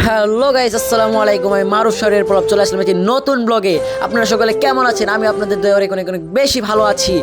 Hello guys, আসসালামু আলাইকুম। আমি মারুফ শহরের পর চলে আসলাম একটি নতুন ব্লগে। আপনারা সকলে কেমন আছেন? আমি আপনাদের দয়ায় অনেক অনেক অনেক বেশি ভালো আছি।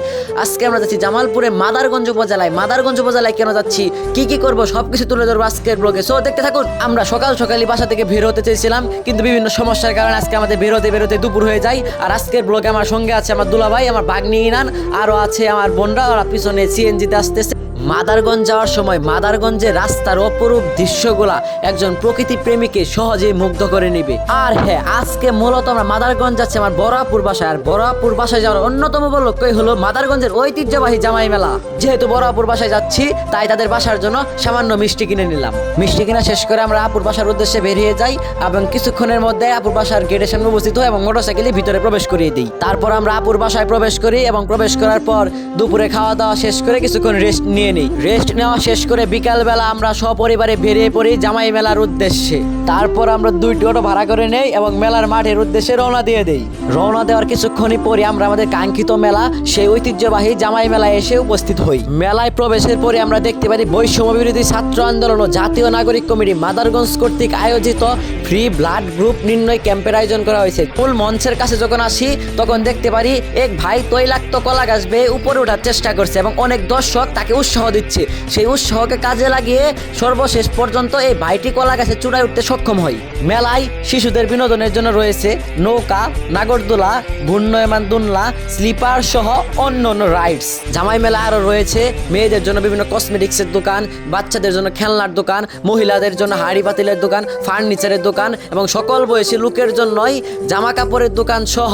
আজকে আমরা যাচ্ছি জামালপুরে মাদারগঞ্জ উপজেলায়। মাদারগঞ্জ উপজেলায় কেন যাচ্ছি, কি করব, সবকিছু তুলে ধরবো আজকের ব্লগে। সো দেখতে থাকুন। আমরা সকাল সকালই বাসা থেকে বের হতে চেয়েছিলাম, কিন্তু বিভিন্ন সমস্যার কারণে আজকে আমাদের বেরোতে দুপুর হয়ে যায়। আর আজকের ব্লগে আমার সঙ্গে আছে আমার দুলাভাই, আমার ভাগ্নি ইনান, আরও আছে আমার বোনরা, ওরা পিছনে সিএনজিতে আসতেছে। মাদারগঞ্জ যাওয়ার সময় মাদারগঞ্জের রাস্তার অপরূপ দৃশ্যগুলা একজন প্রকৃতি প্রেমীকে সহজেই মুগ্ধ করে নেবে। আর হ্যাঁ, আজকে মূলত আমরা মাদারগঞ্জ যাচ্ছি আমার বড়াপুর বাসায়। আর বড়াপুর বাসায় যাওয়ার অন্যতম উপলক্ষই হলো মাদারগঞ্জের ঐতিহ্যবাহী জামাই মেলা। যেহেতু বড়াপুর বাসায় যাচ্ছি, তাই তাদের বাসার জন্য সামান্য মিষ্টি কিনে নিলাম। মিষ্টি কিনা শেষ করে আমরা আপুর বাসার উদ্দেশ্যে বেরিয়ে যাই এবং কিছুক্ষণের মধ্যে আপুর বাসার গেটের সামনে উপস্থিত হই এবং মোটরসাইকেলে ভিতরে প্রবেশ করিয়ে দিই। তারপর আমরা আপুর বাসায় প্রবেশ করি এবং প্রবেশ করার পর দুপুরে খাওয়া দাওয়া শেষ করে কিছুক্ষণ রেস্ট নেওয়া শেষ করে বিকালবেলা আমরা সপরিবারে বেরিয়ে পড়ি জামাই মেলার উদ্দেশ্যে। তারপর আমরা দুইটি অটো ভাড়া করে নেই এবং মেলার মাঠের উদ্দেশ্যে রওনা দিয়ে দেই। রওনা দেওয়ার কিছুক্ষণই পরে আমরা আমাদের কাঙ্ক্ষিত মেলা, সেই ঐতিহ্যবাহী জামাই মেলায় এসে উপস্থিত হই। মেলায় প্রবেশের পরে আমরা দেখতে পারি বৈষম্য বিরোধী ছাত্র আন্দোলন ও জাতীয় নাগরিক কমিটি মাদারগঞ্জ কর্তৃক আয়োজিত ফ্রি ব্লাড গ্রুপ নির্ণয় ক্যাম্পের আয়োজন করা হয়েছে। মূল মঞ্চের কাছে যখন আসি, তখন দেখতে পারি এক ভাই তৈলাক্ত কলা গাছ বেয়ে উপরে ওঠার চেষ্টা করছে এবং অনেক দর্শক তাকে উৎসাহ দিচ্ছে। সেই উৎসাহকে কাজে লাগিয়ে সর্বশেষ পর্যন্ত এই ভাইটি কলা গাছের চূড়ায় উঠতে সক্ষম হয়। মেলায় শিশুদের বিনোদনের জন্য রয়েছে নৌকা, নাগরদোলা, ঘূর্ণয়মান দুনলা, স্লিপার সহ অন্যান্য রাইডস। জামাই মেলা আরও রয়েছে মেয়েদের জন্য বিভিন্ন কসমেটিক্সের দোকান, বাচ্চাদের জন্য খেলনার দোকান, মহিলাদের জন্য হাঁড়ি পাতিলের দোকান, ফার্নিচারের দোকান এবং সকল বয়সী লোকের জন্যই জামা কাপড়ের দোকান সহ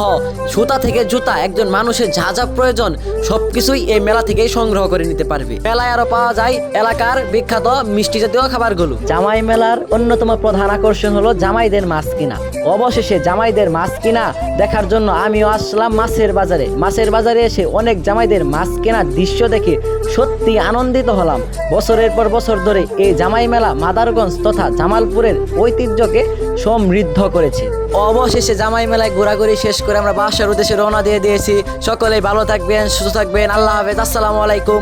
সুতা থেকে জুতা, একজন মানুষের যা যা প্রয়োজন সবকিছুই এই মেলা থেকেই সংগ্রহ করে নিতে পারবে। মেলায় আরো পাওয়া যায় এলাকার বিখ্যাত মিষ্টি জাতীয় খাবারগুলো। জামাই মেলার অন্যতম প্রধান আকর্ষণ হলো জামাইদের মাছ কিনা। অবশেষে জামাইদের মাছ কিনা দেখার জন্য আমিও আসলাম মাছের বাজারে। মাছের বাজারে এসে অনেক জামাইদের মাছ কেনার দৃশ্য দেখে সত্যি আনন্দিত হলাম। বছরের পর বছর ধরে এই জামাই মেলা মাদারগঞ্জ তথা জামালপুরের ঐতিহ্যকে সমৃদ্ধ করেছে। অবশেষে জামাই মেলায় ঘোরাঘুরি শেষ করে আমরা বাসার উদ্দেশ্যে রওনা দিয়ে দিয়েছি। সকলেই ভালো থাকবেন, সুস্থ থাকবেন। আল্লাহ হাফেজ, আসসালামু আলাইকুম।